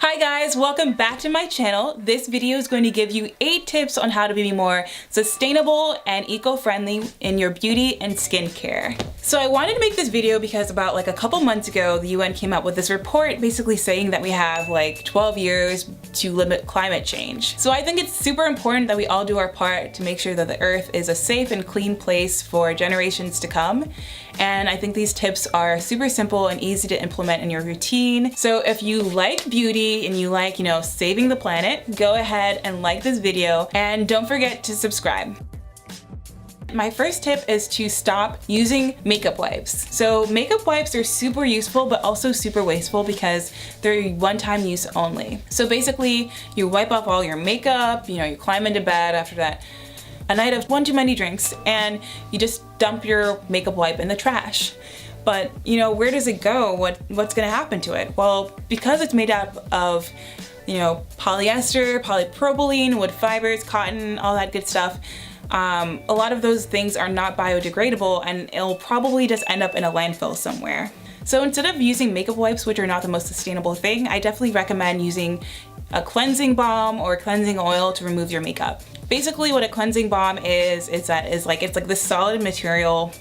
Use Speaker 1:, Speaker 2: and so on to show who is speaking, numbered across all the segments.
Speaker 1: Hi guys, welcome back to my channel. This video is going to give you 8 tips on how to be more sustainable and eco-friendly in your beauty and skincare. So I wanted to make this video because about a couple months ago, the UN came out with this report basically saying that we have 12 years to limit climate change. So I think it's super important that we all do our part to make sure that the earth is a safe and clean place for generations to come. And I think these tips are super simple and easy to implement in your routine. So if you like beauty and you like, saving the planet, go ahead and like this video and don't forget to subscribe. My first tip is to stop using makeup wipes. So makeup wipes are super useful but also super wasteful because they're one-time use only. So basically you wipe off all your makeup, you climb into bed after that a night of one too many drinks and you just dump your makeup wipe in the trash. But where does it go? What's gonna happen to it? Well, because it's made up of polyester, polypropylene, wood fibers, cotton, all that good stuff, a lot of those things are not biodegradable and it'll probably just end up in a landfill somewhere. So instead of using makeup wipes, which are not the most sustainable thing, I definitely recommend using a cleansing balm or cleansing oil to remove your makeup. Basically what a cleansing balm is it's like this solid material,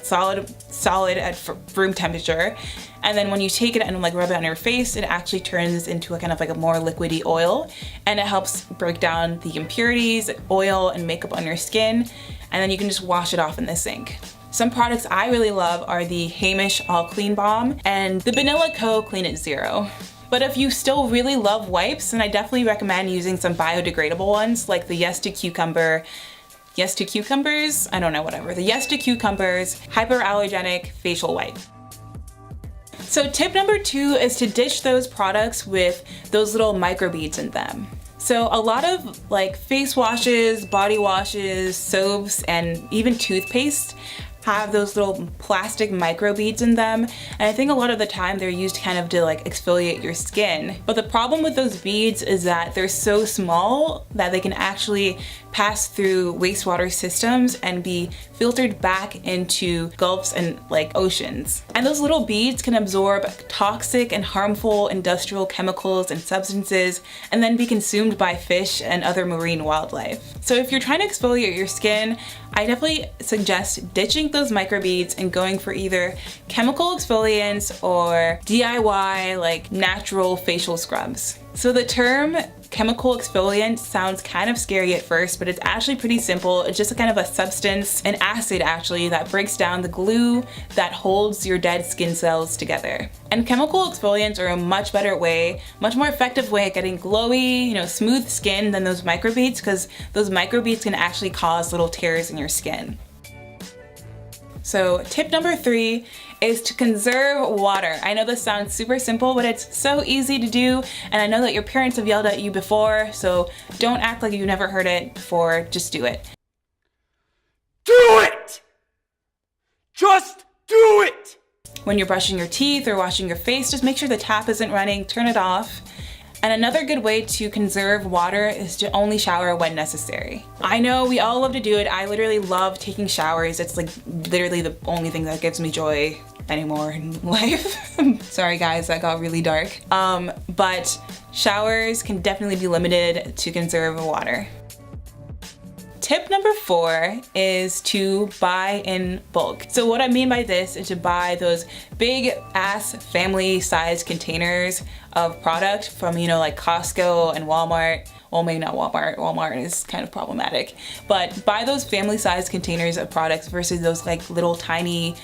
Speaker 1: solid at room temperature. And then when you take it and rub it on your face, it actually turns into a kind of a more liquidy oil, and it helps break down the impurities, oil, and makeup on your skin. And then you can just wash it off in the sink. Some products I really love are the Heimish All Clean Balm and the Banila Co. Clean It Zero. But if you still really love wipes, then I definitely recommend using some biodegradable ones like the Yes to Cucumbers, the Yes to Cucumbers Hyperallergenic Facial Wipe. So tip number 2 is to ditch those products with those little microbeads in them. So a lot of face washes, body washes, soaps, and even toothpaste have those little plastic microbeads in them, and I think a lot of the time they're used kind of to exfoliate your skin. But the problem with those beads is that they're so small that they can actually pass through wastewater systems and be filtered back into gulfs and oceans. And those little beads can absorb toxic and harmful industrial chemicals and substances and then be consumed by fish and other marine wildlife. So if you're trying to exfoliate your skin, I definitely suggest ditching those microbeads and going for either chemical exfoliants or DIY natural facial scrubs. So the term chemical exfoliant sounds kind of scary at first, but it's actually pretty simple. It's just a kind of a substance, an acid actually, that breaks down the glue that holds your dead skin cells together. And chemical exfoliants are a much better way, much more effective way at getting glowy, smooth skin than those microbeads, because those microbeads can actually cause little tears in your skin. So tip number 3 is to conserve water. I know this sounds super simple, but it's so easy to do, and I know that your parents have yelled at you before, so don't act like you've never heard it before, just do it.
Speaker 2: Do it! Just do it!
Speaker 1: When you're brushing your teeth or washing your face, just make sure the tap isn't running, turn it off. And another good way to conserve water is to only shower when necessary. I know we all love to do it. I literally love taking showers. It's literally the only thing that gives me joy anymore in life. Sorry guys, that got really dark. But showers can definitely be limited to conserve water. Tip number 4 is to buy in bulk. So what I mean by this is to buy those big ass family size containers of product from Costco and Walmart. Well, maybe not Walmart. Walmart is kind of problematic. But buy those family size containers of products versus those little tiny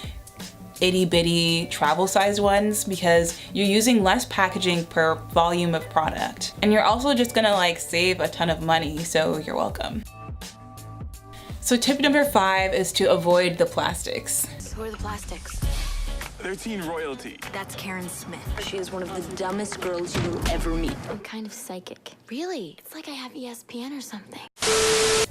Speaker 1: itty bitty travel sized ones, because you're using less packaging per volume of product. And you're also just gonna save a ton of money, so you're welcome. So tip number 5 is to avoid the plastics.
Speaker 3: Who are the plastics?
Speaker 2: They're teen royalty.
Speaker 3: That's Karen Smith. She is one of the dumbest girls you will ever meet. I'm kind of psychic. Really? It's like I have ESPN or something.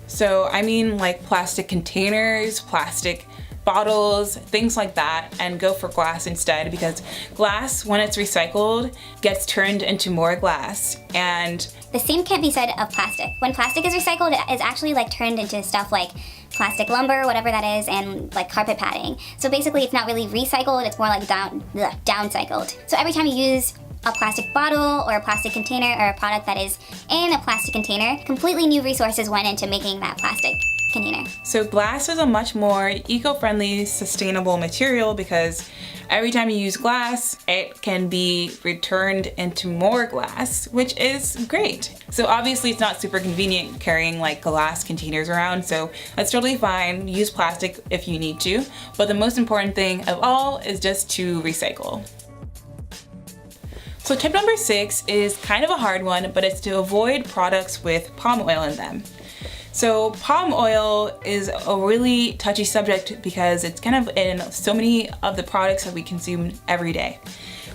Speaker 1: So I mean plastic containers, plastic bottles, things like that, and go for glass instead, because glass, when it's recycled, gets turned into more glass. And
Speaker 4: the same can't be said of plastic. When plastic is recycled, it's actually turned into stuff like plastic lumber, whatever that is, and carpet padding. So basically it's not really recycled, it's more downcycled. So every time you use a plastic bottle or a plastic container or a product that is in a plastic container, completely new resources went into making that plastic container.
Speaker 1: So glass is a much more eco-friendly, sustainable material because every time you use glass, it can be returned into more glass, which is great. So obviously it's not super convenient carrying like glass containers around, so that's totally fine. Use plastic if you need to, but the most important thing of all is just to recycle. So tip number 6 is kind of a hard one, but it's to avoid products with palm oil in them. So palm oil is a really touchy subject because it's kind of in so many of the products that we consume every day.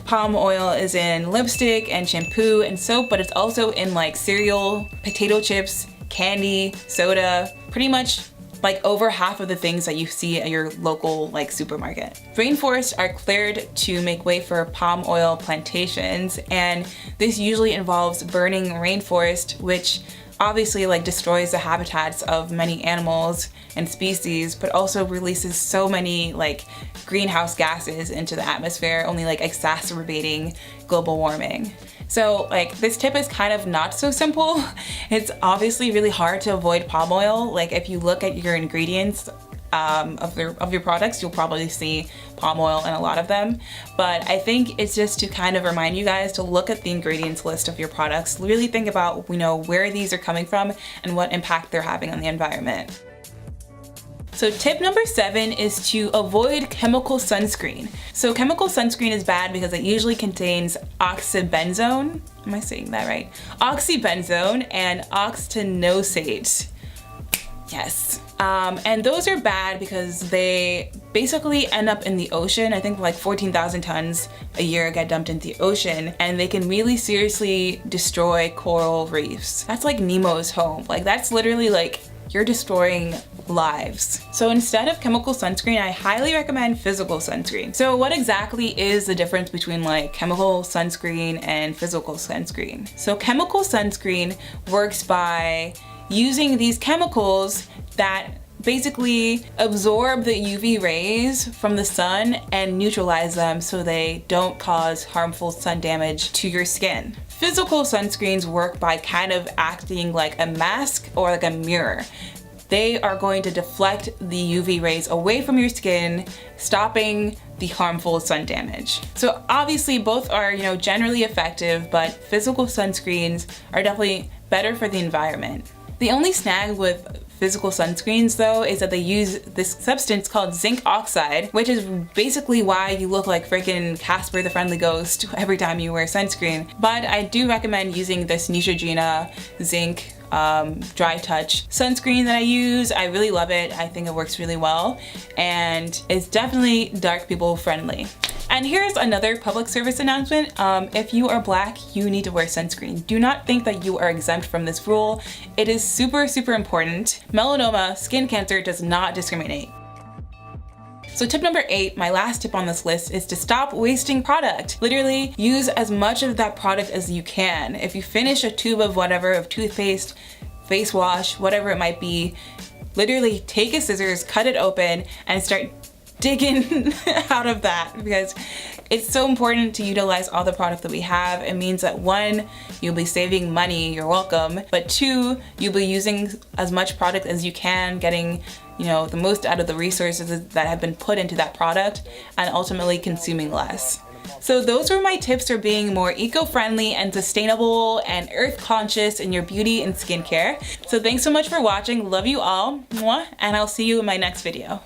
Speaker 1: Palm oil is in lipstick and shampoo and soap, but it's also in like cereal, potato chips, candy, soda, pretty much like over half of the things that you see at your local like supermarket. Rainforests are cleared to make way for palm oil plantations, and this usually involves burning rainforest, which obviously like destroys the habitats of many animals and species, but also releases so many like greenhouse gases into the atmosphere, only like exacerbating global warming. So like this tip is kind of not so simple. It's obviously really hard to avoid palm oil. Like if you look at your ingredients of your products, you'll probably see palm oil in a lot of them. But I think it's just to kind of remind you guys to look at the ingredients list of your products, really think about, where these are coming from and what impact they're having on the environment. So tip number 7 is to avoid chemical sunscreen. So chemical sunscreen is bad because it usually contains oxybenzone, am I saying that right? Oxybenzone and octinoxate. Yes. And those are bad because they basically end up in the ocean. I think like 14,000 tons a year get dumped into the ocean, and they can really seriously destroy coral reefs. That's like Nemo's home. Like that's literally like you're destroying lives. So instead of chemical sunscreen, I highly recommend physical sunscreen. So what exactly is the difference between like chemical sunscreen and physical sunscreen? So chemical sunscreen works by using these chemicals that basically absorb the UV rays from the sun and neutralize them so they don't cause harmful sun damage to your skin. Physical sunscreens work by kind of acting like a mask or like a mirror. They are going to deflect the UV rays away from your skin, stopping the harmful sun damage. So obviously both are, generally effective, but physical sunscreens are definitely better for the environment. The only snag with physical sunscreens though is that they use this substance called zinc oxide, which is basically why you look like freaking Casper the Friendly Ghost every time you wear sunscreen. But I do recommend using this Neutrogena zinc dry touch sunscreen that I use. I really love it. I think it works really well, and it's definitely dark people friendly. And here's another public service announcement. If you are Black, you need to wear sunscreen. Do not think that you are exempt from this rule. It is super, super important. Melanoma, skin cancer, does not discriminate. So tip number 8, my last tip on this list, is to stop wasting product. Literally use as much of that product as you can. If you finish a tube of whatever, of toothpaste, face wash, whatever it might be, literally take a scissors, cut it open, and start digging out of that, because it's so important to utilize all the product that we have. It means that 1, you'll be saving money, you're welcome, but 2, you'll be using as much product as you can, getting the most out of the resources that have been put into that product, and ultimately consuming less. So those were my tips for being more eco-friendly and sustainable and earth-conscious in your beauty and skincare. So thanks so much for watching. Love you all. Mwah, and I'll see you in my next video.